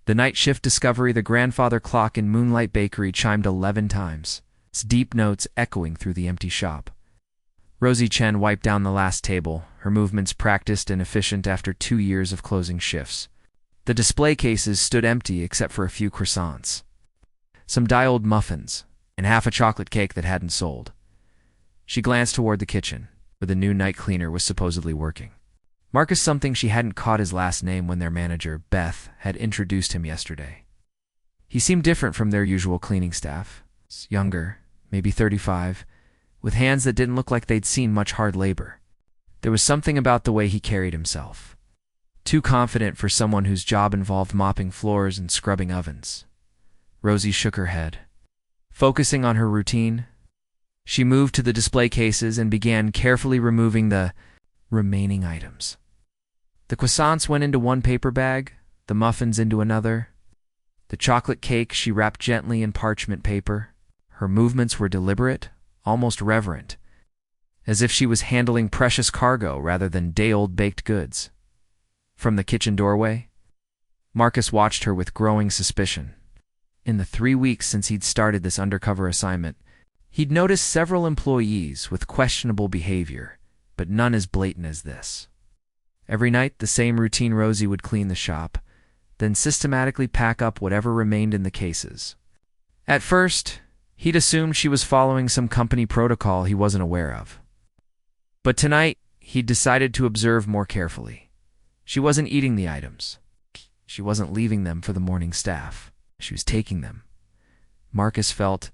The night shift discovery, the grandfather clock in Moonlight Bakery chimed 11 times, its deep notes echoing through the empty shop. Rosie Chen wiped down the last table, her movements practiced and efficient after 2 years of closing shifts. The display cases stood empty except for a few croissants, some die-old muffins, and half a chocolate cake that hadn't sold. She glanced toward the kitchen, where the new night cleaner was supposedly working. Marcus something she hadn't caught his last name when their manager, Beth, had introduced him yesterday. He seemed different from their usual cleaning staff. Younger, maybe 35, with hands that didn't look like they'd seen much hard labor. There was something about the way he carried himself. Too confident for someone whose job involved mopping floors and scrubbing ovens. Rosie shook her head. Focusing on her routine, she moved to the display cases and began carefully removing the remaining items. The croissants went into one paper bag, the muffins into another. The chocolate cake she wrapped gently in parchment paper. Her movements were deliberate, almost reverent, as if she was handling precious cargo rather than day-old baked goods. From the kitchen doorway, Marcus watched her with growing suspicion. In the 3 weeks since he'd started this undercover assignment, he'd noticed several employees with questionable behavior, but none as blatant as this. Every night, the same routine. Rosie would clean the shop, then systematically pack up whatever remained in the cases. At first, he'd assumed she was following some company protocol he wasn't aware of. But tonight, he'd decided to observe more carefully. She wasn't eating the items. She wasn't leaving them for the morning staff. She was taking them. Marcus felt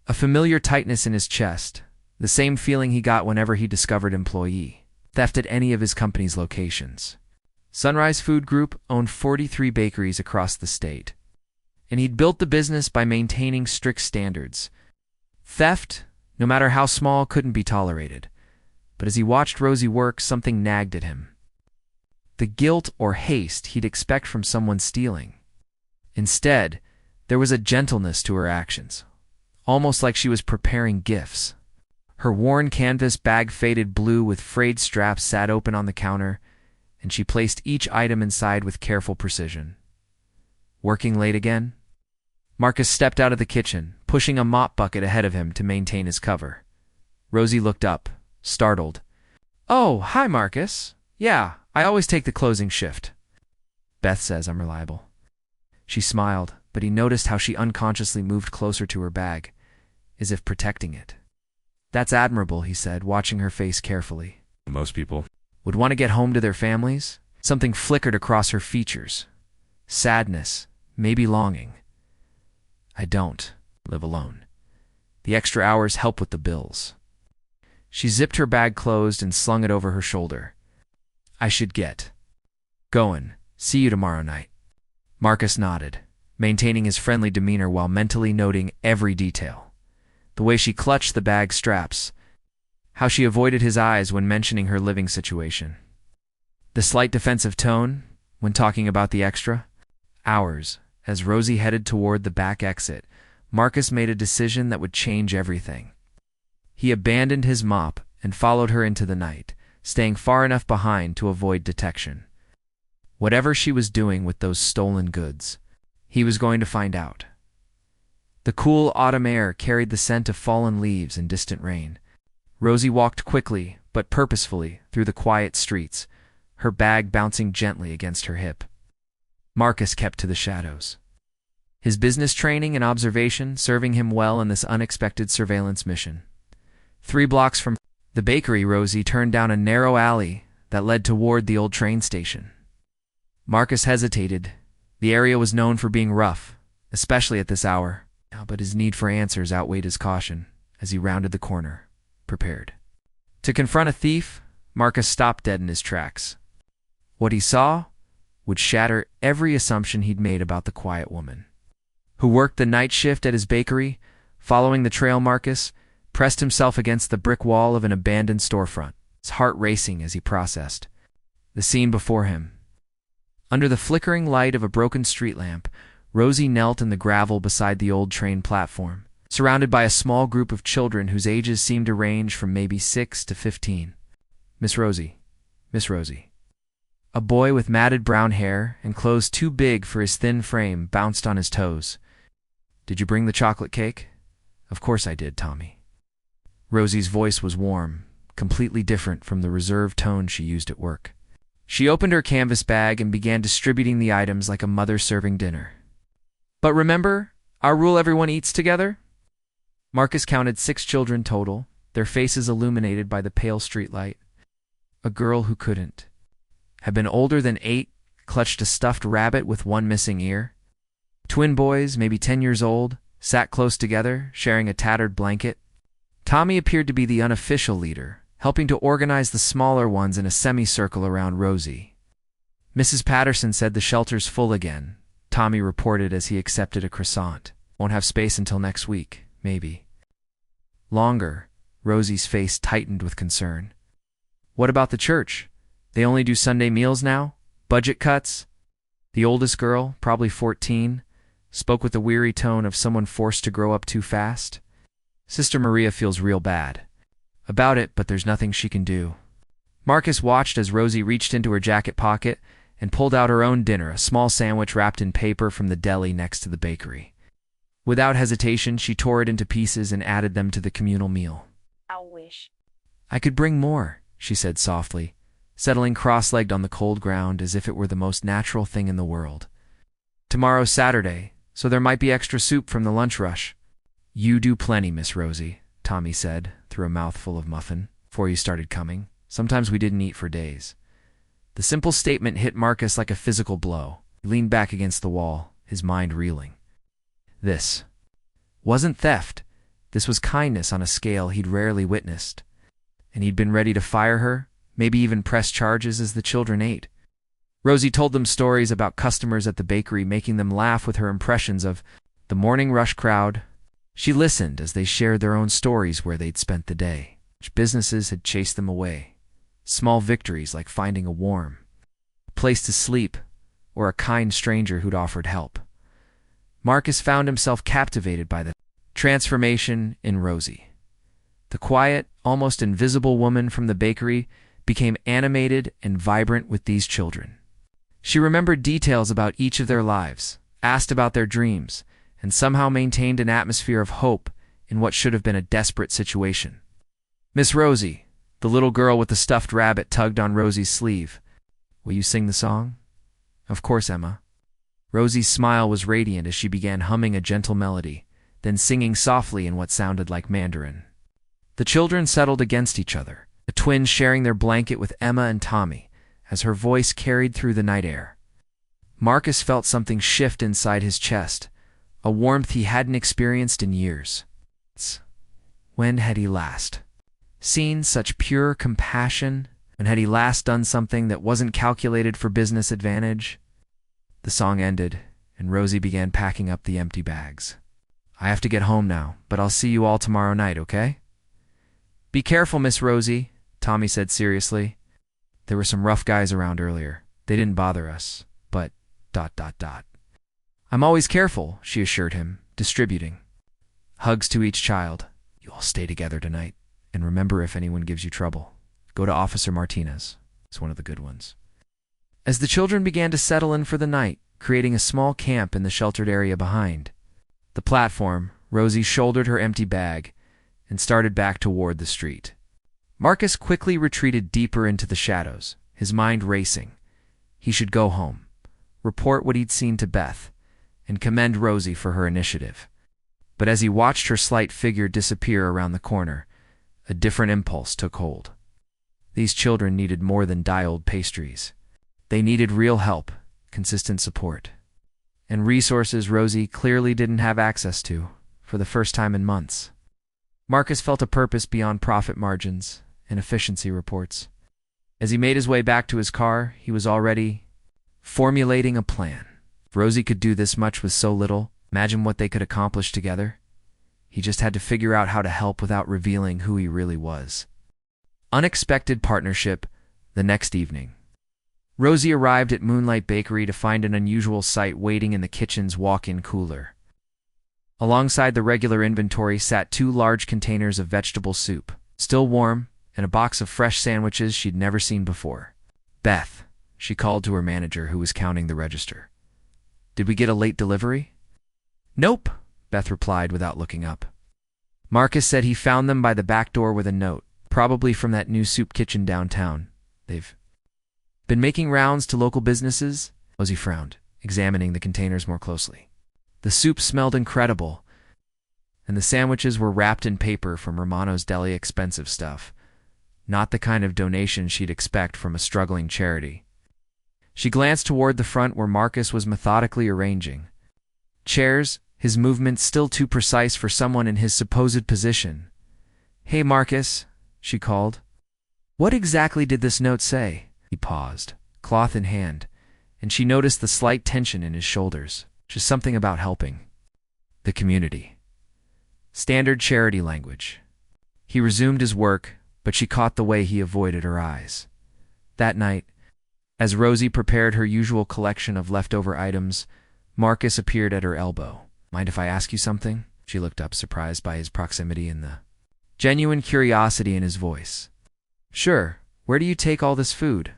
a familiar tightness in his chest, the same feeling he got whenever he discovered employee theft at any of his company's locations. Sunrise Food Group owned 43 bakeries across the state, and he'd built the business by maintaining strict standards. Theft, no matter how small, couldn't be tolerated. But as he watched Rosie work, something nagged at him. The guilt or haste he'd expect from someone stealing. Instead, there was a gentleness to her actions, almost like she was preparing gifts. Her worn canvas bag, faded blue with frayed straps, sat open on the counter, and she placed each item inside with careful precision. Working late again? Marcus stepped out of the kitchen, pushing a mop bucket ahead of him to maintain his cover. Rosie looked up, startled. "Oh, hi, Marcus. Yeah, I always take the closing shift. Beth says I'm reliable." She smiled, but he noticed how she unconsciously moved closer to her bag, as if protecting it. "That's admirable," he said, watching her face carefully. Most people "Would want to get home to their families?" Something flickered across her features. Sadness, maybe longing. "I don't live alone. The extra hours help with the bills." She zipped her bag closed and slung it over her shoulder. "I should get going. See you tomorrow night." Marcus nodded, maintaining his friendly demeanor while mentally noting every detail. The way she clutched the bag straps, how she avoided his eyes when mentioning her living situation. The slight defensive tone when talking about the extra hours. As Rosie headed toward the back exit, Marcus made a decision that would change everything. He abandoned his mop and followed her into the night, staying far enough behind to avoid detection. Whatever she was doing with those stolen goods, he was going to find out. The cool autumn air carried the scent of fallen leaves and distant rain. Rosie walked quickly, but purposefully, through the quiet streets, her bag bouncing gently against her hip. Marcus kept to the shadows, his business training and observation serving him well in this unexpected surveillance mission. 3 blocks from the bakery, Rosie turned down a narrow alley that led toward the old train station. Marcus hesitated. The area was known for being rough, especially at this hour, but his need for answers outweighed his caution as he rounded the corner, prepared to confront a thief. Marcus stopped dead in his tracks. What he saw would shatter every assumption he'd made about the quiet woman who worked the night shift at his bakery. Following the trail, Marcus pressed himself against the brick wall of an abandoned storefront, his heart racing as he processed the scene before him. Under the flickering light of a broken street lamp, Rosie knelt in the gravel beside the old train platform, surrounded by a small group of children whose ages seemed to range from maybe 6 to 15. Miss Rosie. Miss Rosie." A boy with matted brown hair and clothes too big for his thin frame bounced on his toes. "Did you bring the chocolate cake?" "Of course I did, Tommy." Rosie's voice was warm, completely different from the reserved tone she used at work. She opened her canvas bag and began distributing the items like a mother serving dinner. "But remember, our rule: everyone eats together?" Marcus counted 6 children total, their faces illuminated by the pale streetlight. A girl who couldn't have been older than 8 clutched a stuffed rabbit with one missing ear. Twin boys, maybe 10 years old, sat close together, sharing a tattered blanket. Tommy appeared to be the unofficial leader, helping to organize the smaller ones in a semicircle around Rosie. "Mrs. Patterson said the shelter's full again," Tommy reported as he accepted a croissant. "Won't have space until next week, maybe." Longer. Rosie's face tightened with concern. "What about the church? They only do Sunday meals now? Budget cuts?" The oldest girl, probably 14, spoke with the weary tone of someone forced to grow up too fast. "Sister Maria feels real bad about it, but there's nothing she can do." Marcus watched as Rosie reached into her jacket pocket and pulled out her own dinner, a small sandwich wrapped in paper from the deli next to the bakery. Without hesitation, she tore it into pieces and added them to the communal meal. "I wish "I could bring more," she said softly, settling cross-legged on the cold ground as if it were the most natural thing in the world. "Tomorrow's Saturday, so there might be extra soup from the lunch rush." "You do plenty, Miss Rosie," Tommy said, through a mouthful of muffin, "before you started coming. Sometimes we didn't eat for days." The simple statement hit Marcus like a physical blow. He leaned back against the wall, his mind reeling. This wasn't theft. This was kindness on a scale he'd rarely witnessed. And he'd been ready to fire her, maybe even press charges as the children ate. Rosie told them stories about customers at the bakery, making them laugh with her impressions of the morning rush crowd. She listened as they shared their own stories where they'd spent the day, which businesses had chased them away. Small victories like finding a warm place to sleep or a kind stranger who'd offered help. Marcus found himself captivated by the transformation in Rosie. The quiet, almost invisible woman from the bakery became animated and vibrant with these children. She remembered details about each of their lives, asked about their dreams, and somehow maintained an atmosphere of hope in what should have been a desperate situation. "Miss Rosie," the little girl with the stuffed rabbit tugged on Rosie's sleeve. "Will you sing the song?" "Of course, Emma." Rosie's smile was radiant as she began humming a gentle melody, then singing softly in what sounded like Mandarin. The children settled against each other, the twins sharing their blanket with Emma and Tommy, as her voice carried through the night air. Marcus felt something shift inside his chest, a warmth he hadn't experienced in years. When had he last seen such pure compassion? When had he last done something that wasn't calculated for business advantage? The song ended, and Rosie began packing up the empty bags. "I have to get home now, but I'll see you all tomorrow night, okay?" "Be careful, Miss Rosie," Tommy said seriously. "There were some rough guys around earlier. They didn't bother us, but ... "I'm always careful," she assured him, distributing hugs to each child. "You all stay together tonight, and remember, if anyone gives you trouble, go to Officer Martinez. He's one of the good ones." As the children began to settle in for the night, creating a small camp in the sheltered area behind the platform, Rosie shouldered her empty bag and started back toward the street. Marcus quickly retreated deeper into the shadows, his mind racing. He should go home, report what he'd seen to Beth, and commend Rosie for her initiative. But as he watched her slight figure disappear around the corner, a different impulse took hold. These children needed more than dialed pastries. They needed real help, consistent support, and resources Rosie clearly didn't have access to for the first time in months. Marcus felt a purpose beyond profit margins and efficiency reports. As he made his way back to his car, he was already formulating a plan. If Rosie could do this much with so little, imagine what they could accomplish together. He just had to figure out how to help without revealing who he really was. Unexpected partnership the next evening. Rosie arrived at Moonlight Bakery to find an unusual sight waiting in the kitchen's walk-in cooler. Alongside the regular inventory sat 2 large containers of vegetable soup, still warm, and a box of fresh sandwiches she'd never seen before. "Beth," she called to her manager who was counting the register. Did we get a late delivery? Nope, Beth replied without looking up. Marcus said he found them by the back door with a note, probably from that new soup kitchen downtown. They've been making rounds to local businesses? Rosie frowned, examining the containers more closely. The soup smelled incredible, and the sandwiches were wrapped in paper from Romano's Deli, expensive stuff. Not the kind of donation she'd expect from a struggling charity. She glanced toward the front where Marcus was methodically arranging chairs, his movements still too precise for someone in his supposed position. Hey, Marcus, she called. What exactly did this note say? He paused, cloth in hand, and she noticed the slight tension in his shoulders. Just something about helping the community. Standard charity language. He resumed his work, but she caught the way he avoided her eyes. That night, as Rosie prepared her usual collection of leftover items, Marcus appeared at her elbow. Mind if I ask you something? She looked up, surprised by his proximity and the genuine curiosity in his voice. Sure, where do you take all this food?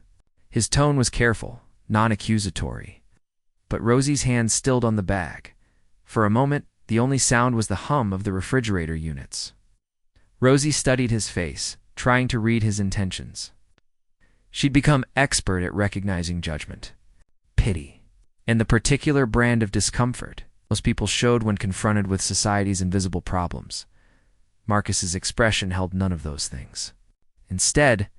His tone was careful, non-accusatory. But Rosie's hand stilled on the bag. For a moment, the only sound was the hum of the refrigerator units. Rosie studied his face, trying to read his intentions. She'd become expert at recognizing judgment, pity, and the particular brand of discomfort most people showed when confronted with society's invisible problems. Marcus's expression held none of those things. Instead,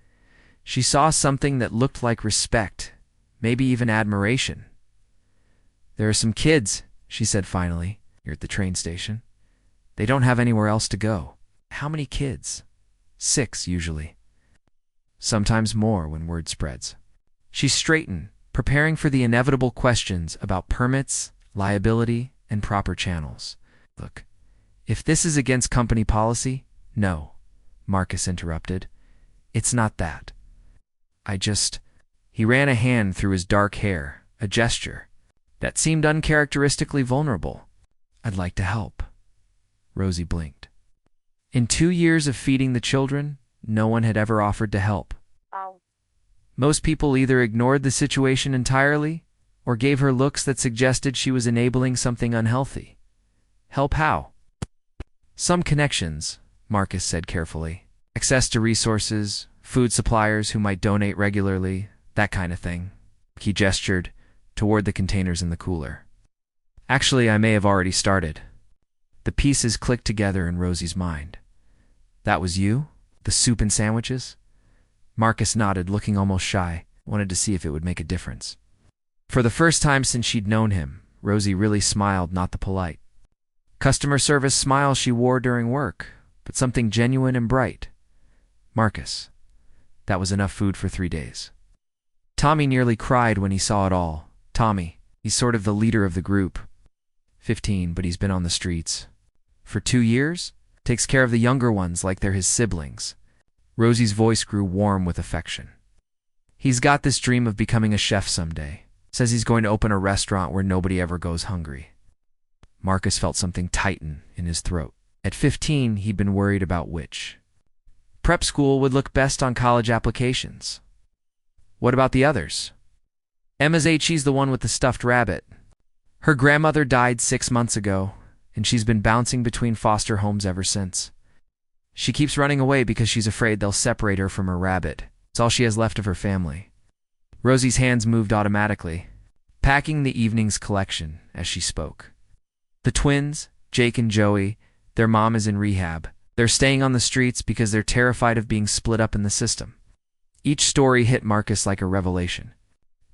she saw something that looked like respect, maybe even admiration. There are some kids, she said finally, here at the train station. They don't have anywhere else to go. How many kids? 6, usually. Sometimes more when word spreads. She straightened, preparing for the inevitable questions about permits, liability, and proper channels. Look, if this is against company policy, no, Marcus interrupted. It's not that. He ran a hand through his dark hair, a gesture that seemed uncharacteristically vulnerable. I'd like to help. Rosie blinked. In 2 years of feeding the children, no one had ever offered to help. Most people either ignored the situation entirely or gave her looks that suggested she was enabling something unhealthy. Help how? Some connections, Marcus said carefully. Access to resources, food suppliers who might donate regularly, that kind of thing. He gestured toward the containers in the cooler. Actually, I may have already started. The pieces clicked together in Rosie's mind. That was you? The soup and sandwiches? Marcus nodded, looking almost shy, wanted to see if it would make a difference. For the first time since she'd known him, Rosie really smiled, not the polite customer service smile she wore during work, but something genuine and bright. Marcus. That was enough food for 3 days. Tommy nearly cried when he saw it all. Tommy, he's sort of the leader of the group. 15, but he's been on the streets. For 2 years? Takes care of the younger ones like they're his siblings. Rosie's voice grew warm with affection. He's got this dream of becoming a chef someday. Says he's going to open a restaurant where nobody ever goes hungry. Marcus felt something tighten in his throat. At 15, he'd been worried about which prep school would look best on college applications. What about the others? Emma's She's the one with the stuffed rabbit. Her grandmother died 6 months ago, and she's been bouncing between foster homes ever since. She keeps running away because she's afraid they'll separate her from her rabbit. It's all she has left of her family. Rosie's hands moved automatically, packing the evening's collection as she spoke. The twins, Jake and Joey, their mom is in rehab. They're staying on the streets because they're terrified of being split up in the system. Each story hit Marcus like a revelation.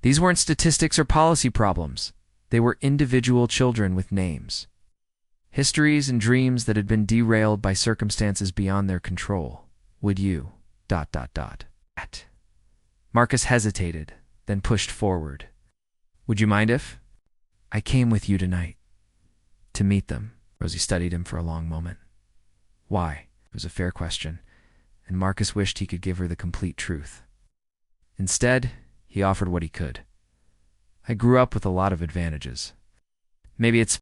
These weren't statistics or policy problems. They were individual children with names, histories and dreams that had been derailed by circumstances beyond their control. Would you... Marcus hesitated, then pushed forward. Would you mind if... I came with you tonight. To meet them. Rosie studied him for a long moment. Why? It was a fair question, and Marcus wished he could give her the complete truth. Instead, he offered what he could. I grew up with a lot of advantages. Maybe it's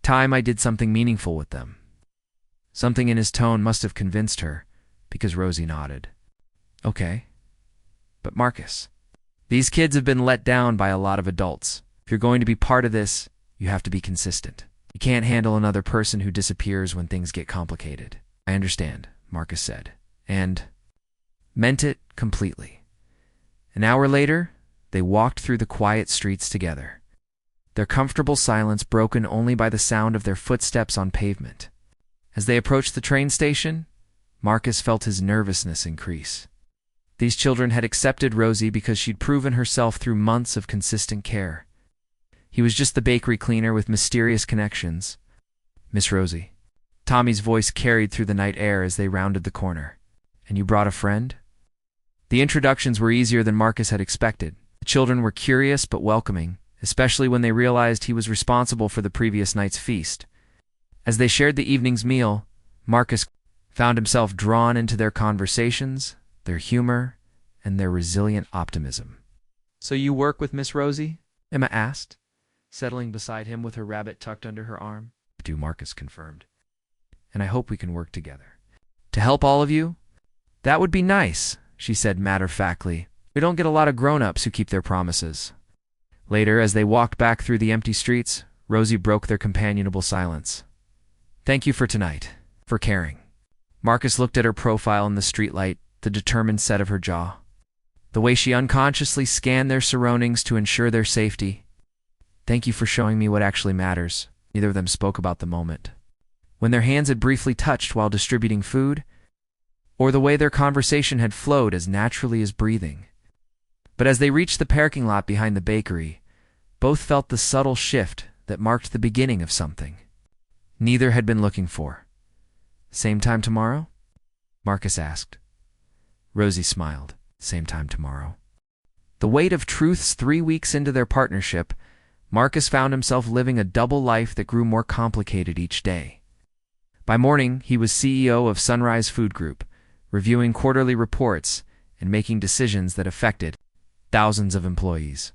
time I did something meaningful with them. Something in his tone must have convinced her, because Rosie nodded. Okay. But Marcus, These kids have been let down by a lot of adults. If you're going to be part of this, you have to be consistent. You can't handle another person who disappears when things get complicated. I understand, Marcus said, and meant it completely. An hour later, they walked through the quiet streets together, their comfortable silence broken only by the sound of their footsteps on pavement. As they approached the train station, Marcus felt his nervousness increase. These children had accepted Rosie because she'd proven herself through months of consistent care. He was just the bakery cleaner with mysterious connections. Miss Rosie. Tommy's voice carried through the night air as they rounded the corner. And you brought a friend? The introductions were easier than Marcus had expected. The children were curious but welcoming, especially when they realized he was responsible for the previous night's feast. As they shared the evening's meal, Marcus found himself drawn into their conversations, their humor, and their resilient optimism. So you work with Miss Rosie? Emma asked, settling beside him with her rabbit tucked under her arm. I do, Marcus confirmed. And I hope we can work together. To help all of you? That would be nice, she said matter-of-factly. We don't get a lot of grown-ups who keep their promises. Later, as they walked back through the empty streets, Rosie broke their companionable silence. Thank you for tonight, for caring. Marcus looked at her profile in the streetlight, the determined set of her jaw. The way she unconsciously scanned their surroundings to ensure their safety. Thank you for showing me what actually matters. Neither of them spoke about the moment, when their hands had briefly touched while distributing food, or the way their conversation had flowed as naturally as breathing. But as they reached the parking lot behind the bakery, both felt the subtle shift that marked the beginning of something neither had been looking for. Same time tomorrow? Marcus asked. Rosie smiled. Same time tomorrow. The weight of truths 3 weeks into their partnership, Marcus found himself living a double life that grew more complicated each day. By morning, he was CEO of Sunrise Food Group, reviewing quarterly reports and making decisions that affected thousands of employees.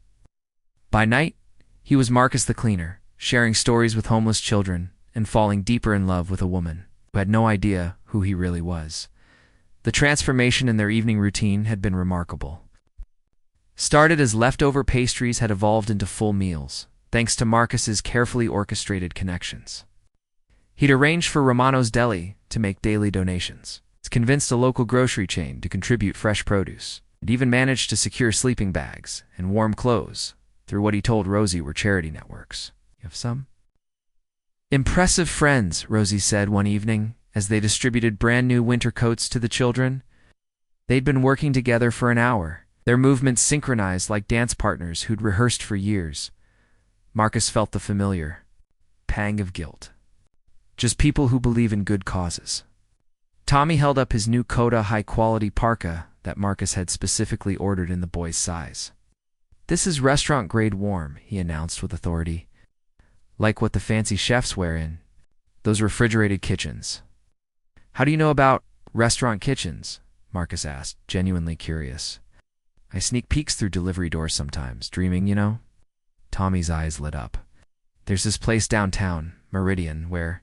By night, he was Marcus the cleaner, sharing stories with homeless children and falling deeper in love with a woman who had no idea who he really was. The transformation in their evening routine had been remarkable. Started as leftover pastries had evolved into full meals, thanks to Marcus's carefully orchestrated connections. He'd arranged for Romano's Deli to make daily donations. He's convinced a local grocery chain to contribute fresh produce, and even managed to secure sleeping bags and warm clothes through what he told Rosie were charity networks. You have some? Impressive friends, Rosie said one evening as they distributed brand new winter coats to the children. They'd been working together for an hour, their movements synchronized like dance partners who'd rehearsed for years. Marcus felt the familiar pang of guilt. Just people who believe in good causes. Tommy held up his new Coda high-quality parka that Marcus had specifically ordered in the boy's size. This is restaurant-grade warm, he announced with authority. Like what the fancy chefs wear in those refrigerated kitchens. How do you know about restaurant kitchens? Marcus asked, genuinely curious. I sneak peeks through delivery doors sometimes, dreaming, you know? Tommy's eyes lit up. There's this place downtown, Meridian, where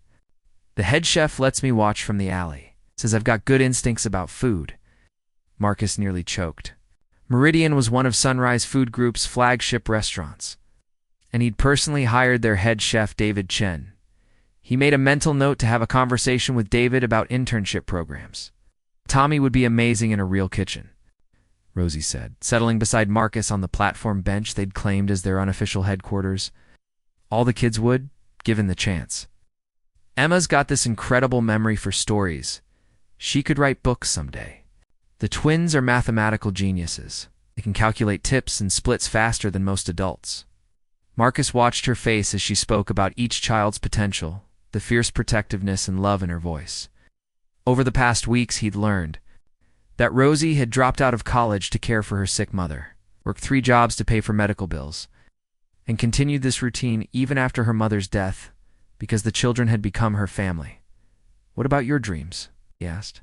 the head chef lets me watch from the alley. Says I've got good instincts about food. Marcus nearly choked. Meridian was one of Sunrise Food Group's flagship restaurants, and he'd personally hired their head chef, David Chen. He made a mental note to have a conversation with David about internship programs. Tommy would be amazing in a real kitchen, Rosie said, settling beside Marcus on the platform bench they'd claimed as their unofficial headquarters. All the kids would, given the chance. Emma's got this incredible memory for stories. She could write books someday. The twins are mathematical geniuses. They can calculate tips and splits faster than most adults. Marcus watched her face as she spoke about each child's potential, the fierce protectiveness and love in her voice. Over the past weeks, he'd learned that Rosie had dropped out of college to care for her sick mother, worked 3 jobs to pay for medical bills, and continued this routine even after her mother's death because the children had become her family. What about your dreams? He asked.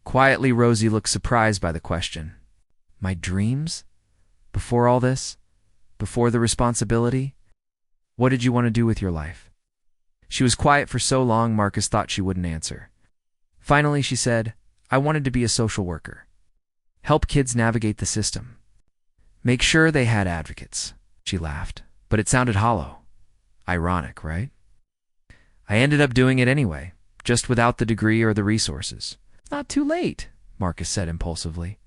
Quietly, Rosie looked surprised by the question. My dreams? Before all this? Before the responsibility? What did you want to do with your life? She was quiet for so long Marcus thought she wouldn't answer. Finally, she said, I wanted to be a social worker. Help kids navigate the system. Make sure they had advocates. She laughed, but it sounded hollow. Ironic, right? I ended up doing it anyway, just without the degree or the resources. Not too late, Marcus said impulsively.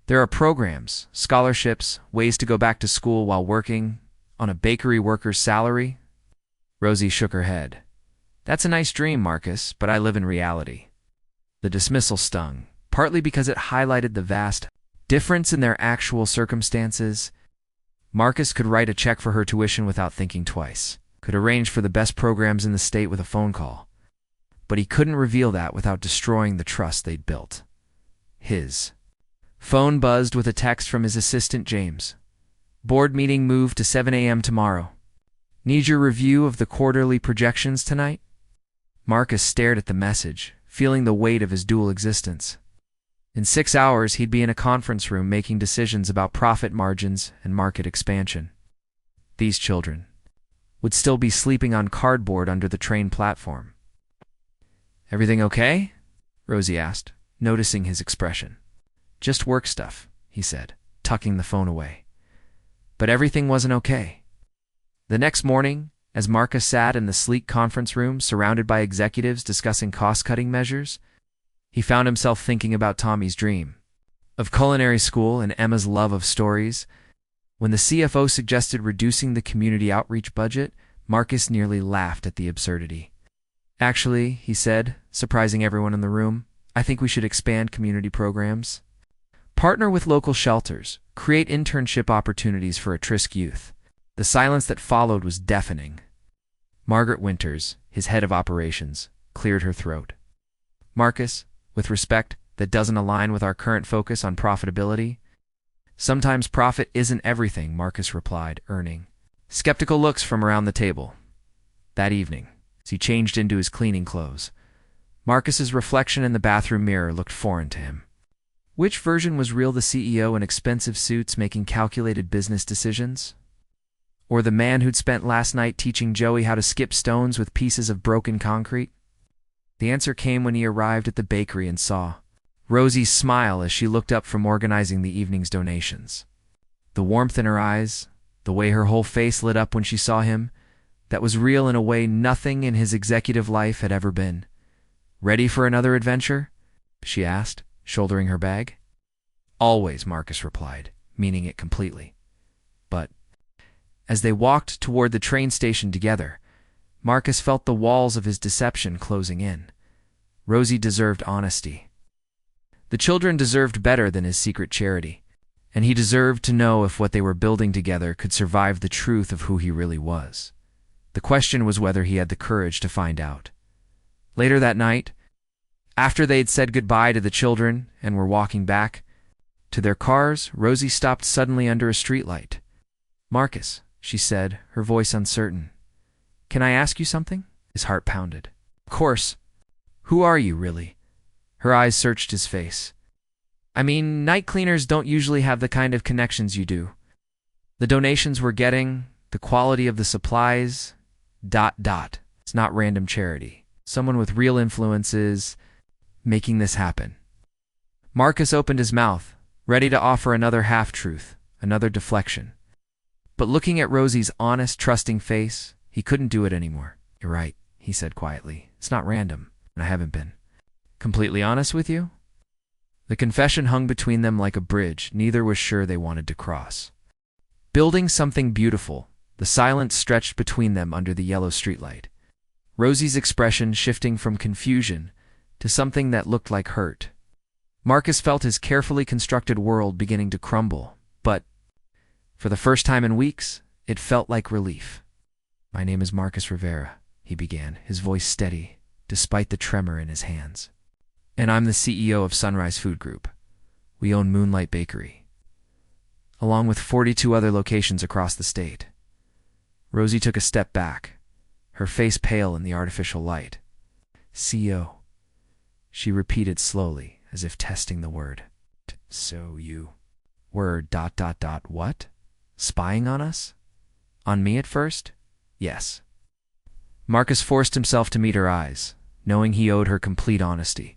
There are programs, scholarships, ways to go back to school while working on a bakery worker's salary. Rosie shook her head. That's a nice dream, Marcus, but I live in reality. The dismissal stung, partly because it highlighted the vast difference in their actual circumstances. Marcus could write a check for her tuition without thinking twice, could arrange for the best programs in the state with a phone call. But he couldn't reveal that without destroying the trust they'd built. His phone buzzed with a text from his assistant, James. Board meeting moved to 7 a.m. tomorrow. Need your review of the quarterly projections tonight? Marcus stared at the message, feeling the weight of his dual existence. In 6 hours, he'd be in a conference room making decisions about profit margins and market expansion. These children would still be sleeping on cardboard under the train platform. Everything okay? Rosie asked, noticing his expression. Just work stuff, he said, tucking the phone away. But everything wasn't okay. The next morning, as Marcus sat in the sleek conference room surrounded by executives discussing cost-cutting measures, he found himself thinking about Tommy's dream of culinary school and Emma's love of stories. When the CFO suggested reducing the community outreach budget, Marcus nearly laughed at the absurdity. Actually, he said, surprising everyone in the room, I think we should expand community programs. Partner with local shelters, create internship opportunities for at-risk youth. The silence that followed was deafening. Margaret Winters, his head of operations, cleared her throat. Marcus, with respect that doesn't align with our current focus on profitability. Sometimes profit isn't everything, Marcus replied, earning skeptical looks from around the table. That evening, as he changed into his cleaning clothes, Marcus's reflection in the bathroom mirror looked foreign to him. Which version was real, the CEO in expensive suits making calculated business decisions? Or the man who'd spent last night teaching Joey how to skip stones with pieces of broken concrete? The answer came when he arrived at the bakery and saw Rosie's smile as she looked up from organizing the evening's donations. The warmth in her eyes, the way her whole face lit up when she saw him, that was real in a way nothing in his executive life had ever been. Ready for another adventure? She asked, shouldering her bag. Always, Marcus replied, meaning it completely. But as they walked toward the train station together, Marcus felt the walls of his deception closing in. Rosie deserved honesty. The children deserved better than his secret charity, and he deserved to know if what they were building together could survive the truth of who he really was. The question was whether he had the courage to find out. Later that night, after they'd said goodbye to the children and were walking back to their cars, Rosie stopped suddenly under a streetlight. Marcus, she said, her voice uncertain. Can I ask you something? His heart pounded. Of course. Who are you, really? Her eyes searched his face. I mean, night cleaners don't usually have the kind of connections you do. The donations we're getting, the quality of the supplies, ... It's not random charity. Someone with real influences making this happen. Marcus opened his mouth, ready to offer another half-truth, another deflection. But looking at Rosie's honest, trusting face, he couldn't do it anymore. You're right, he said quietly. It's not random, and I haven't been. Completely honest with you? The confession hung between them like a bridge neither was sure they wanted to cross. Building something beautiful, the silence stretched between them under the yellow streetlight. Rosie's expression shifting from confusion to something that looked like hurt. Marcus felt his carefully constructed world beginning to crumble, but for the first time in weeks, it felt like relief. My name is Marcus Rivera, he began, his voice steady, despite the tremor in his hands. And I'm the CEO of Sunrise Food Group. We own Moonlight Bakery, along with 42 other locations across the state. Rosie took a step back, her face pale in the artificial light. CEO, she repeated slowly, as if testing the word. So you were ... What? Spying on us? On me at first? Yes. Marcus forced himself to meet her eyes, knowing he owed her complete honesty.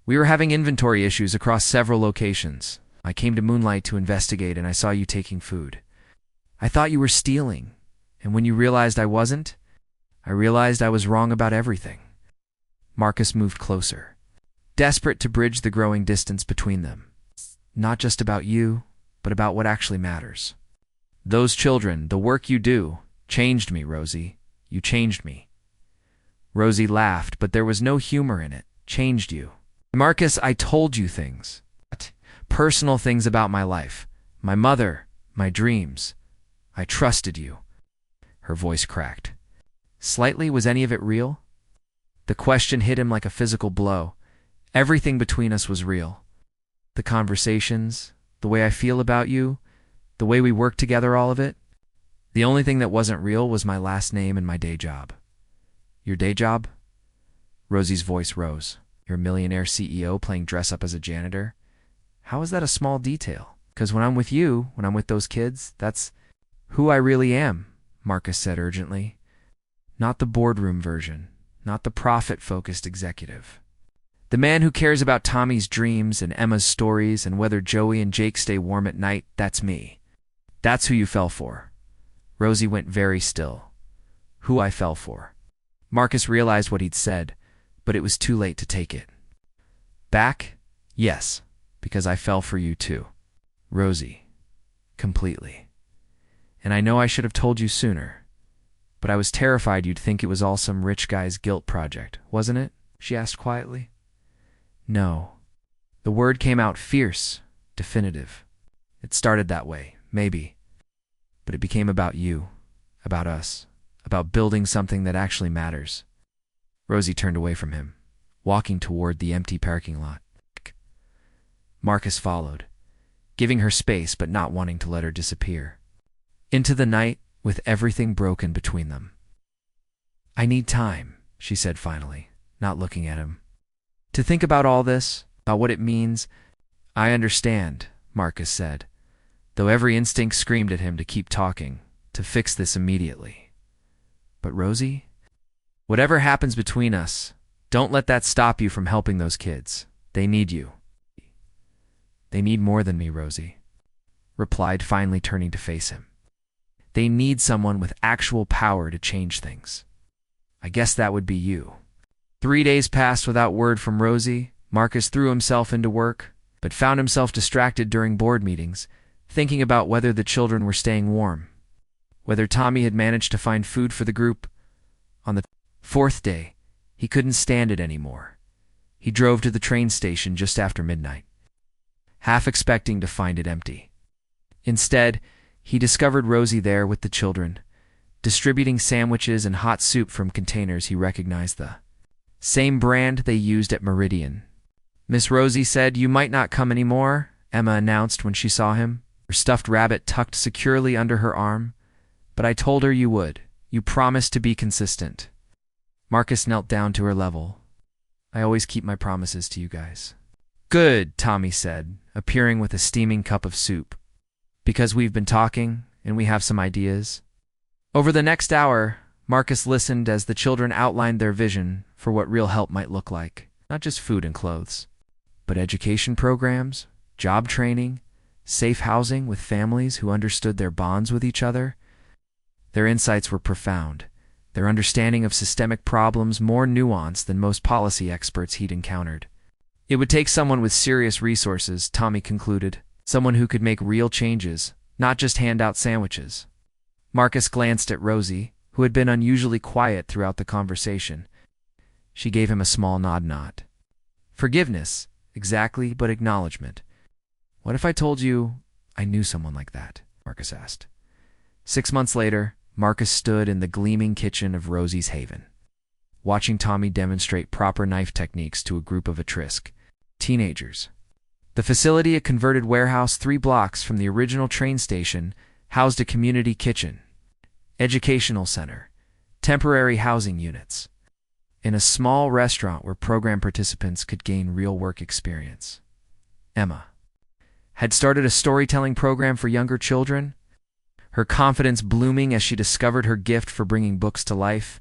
We were having inventory issues across several locations. I came to Moonlight to investigate and I saw you taking food. I thought you were stealing, and when you realized I wasn't, I realized I was wrong about everything. Marcus moved closer, desperate to bridge the growing distance between them. Not just about you, but about what actually matters. Those children, the work you do, changed me, Rosie. You changed me. Rosie laughed, but there was no humor in it. Changed you. Marcus, I told you things. Personal things about my life. My mother. My dreams. I trusted you. Her voice cracked. Slightly, was any of it real? The question hit him like a physical blow. Everything between us was real. The conversations, the way I feel about you, the way we work together, all of it. The only thing that wasn't real was my last name and my day job. Your day job? Rosie's voice rose. You're a millionaire CEO playing dress-up as a janitor? How is that a small detail? Because when I'm with you, when I'm with those kids, that's who I really am, Marcus said urgently. Not the boardroom version, not the profit-focused executive. The man who cares about Tommy's dreams and Emma's stories and whether Joey and Jake stay warm at night, that's me. That's who you fell for. Rosie went very still. Who I fell for. Marcus realized what he'd said, but it was too late to take it. Back? Yes, because I fell for you too. Rosie. Completely. And I know I should have told you sooner, but I was terrified you'd think it was all some rich guy's guilt project, wasn't it? She asked quietly. No. The word came out fierce, definitive. It started that way, maybe. But it became about you, about us, about building something that actually matters. Rosie turned away from him, walking toward the empty parking lot. Marcus followed, giving her space but not wanting to let her disappear. Into the night, with everything broken between them. I need time, she said finally, not looking at him. To think about all this, about what it means. I understand, Marcus said, though every instinct screamed at him to keep talking, to fix this immediately. But Rosie? Whatever happens between us, don't let that stop you from helping those kids. They need you. They need more than me, Rosie replied, finally turning to face him. They need someone with actual power to change things. I guess that would be you. 3 days passed without word from Rosie. Marcus threw himself into work, but found himself distracted during board meetings, thinking about whether the children were staying warm, whether Tommy had managed to find food for the group. On the 4th day, he couldn't stand it anymore. He drove to the train station just after midnight, half expecting to find it empty. Instead, he discovered Rosie there with the children, distributing sandwiches and hot soup from containers he recognized, the same brand they used at Meridian. Miss Rosie said, "You might not come anymore," Emma announced when she saw him, her stuffed rabbit tucked securely under her arm. "But I told her you would. You promised to be consistent." Marcus knelt down to her level. "I always keep my promises to you guys." "Good," Tommy said, appearing with a steaming cup of soup. "Because we've been talking, and we have some ideas." Over the next hour, Marcus listened as the children outlined their vision for what real help might look like. Not just food and clothes, but education programs, job training, safe housing with families who understood their bonds with each other. Their insights were profound, their understanding of systemic problems more nuanced than most policy experts he'd encountered. It would take someone with serious resources, Tommy concluded, someone who could make real changes, not just hand out sandwiches. Marcus glanced at Rosie, who had been unusually quiet throughout the conversation. She gave him a small nod. Forgiveness, exactly, but acknowledgement. "What if I told you I knew someone like that?" Marcus asked. 6 months later, Marcus stood in the gleaming kitchen of Rosie's haven, watching Tommy demonstrate proper knife techniques to a group of at-risk teenagers. The facility, a converted warehouse 3 blocks from the original train station, housed a community kitchen, educational center, temporary housing units, and a small restaurant where program participants could gain real work experience. Emma had started a storytelling program for younger children, her confidence blooming as she discovered her gift for bringing books to life.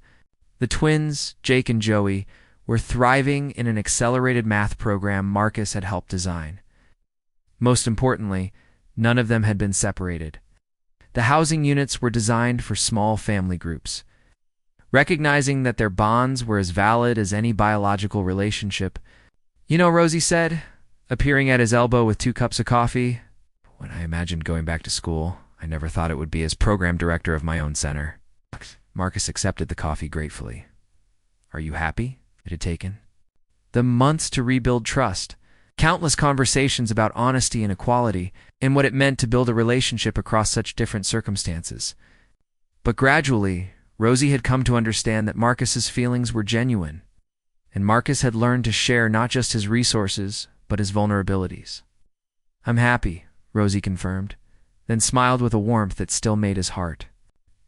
The twins, Jake and Joey, were thriving in an accelerated math program Marcus had helped design. Most importantly, none of them had been separated. The housing units were designed for small family groups. Recognizing that their bonds were as valid as any biological relationship, "You know," Rosie said, appearing at his elbow with 2 cups of coffee, "when I imagined going back to school, I never thought it would be as program director of my own center." Marcus accepted the coffee gratefully. "Are you happy?" It had taken the months to rebuild trust, countless conversations about honesty and equality, and what it meant to build a relationship across such different circumstances. But gradually, Rosie had come to understand that Marcus's feelings were genuine, and Marcus had learned to share not just his resources, but his vulnerabilities. "I'm happy," Rosie confirmed, then smiled with a warmth that still made his heart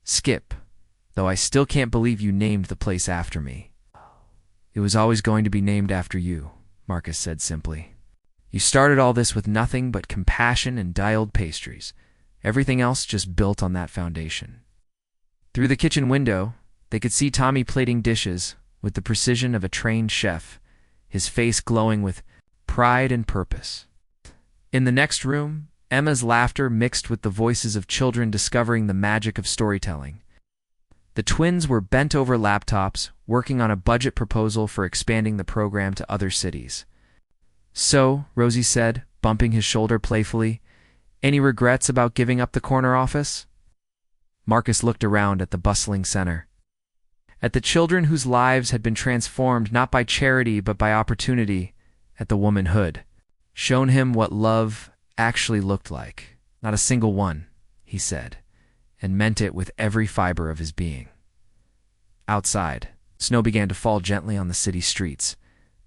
skip, "though I still can't believe you named the place after me." "It was always going to be named after you," Marcus said simply. "You started all this with nothing but compassion and dialed pastries. Everything else just built on that foundation." Through the kitchen window, they could see Tommy plating dishes with the precision of a trained chef, his face glowing with pride and purpose. In the next room, Emma's laughter mixed with the voices of children discovering the magic of storytelling. The twins were bent over laptops, working on a budget proposal for expanding the program to other cities. "So," Rosie said, bumping his shoulder playfully, "any regrets about giving up the corner office?" Marcus looked around at the bustling center, at the children whose lives had been transformed not by charity but by opportunity, at the woman who'd shown him what love actually looked like. "Not a single one," he said, and meant it with every fiber of his being. Outside, snow began to fall gently on the city streets,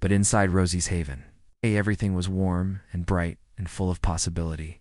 but inside Rosie's haven, everything was warm and bright and full of possibility.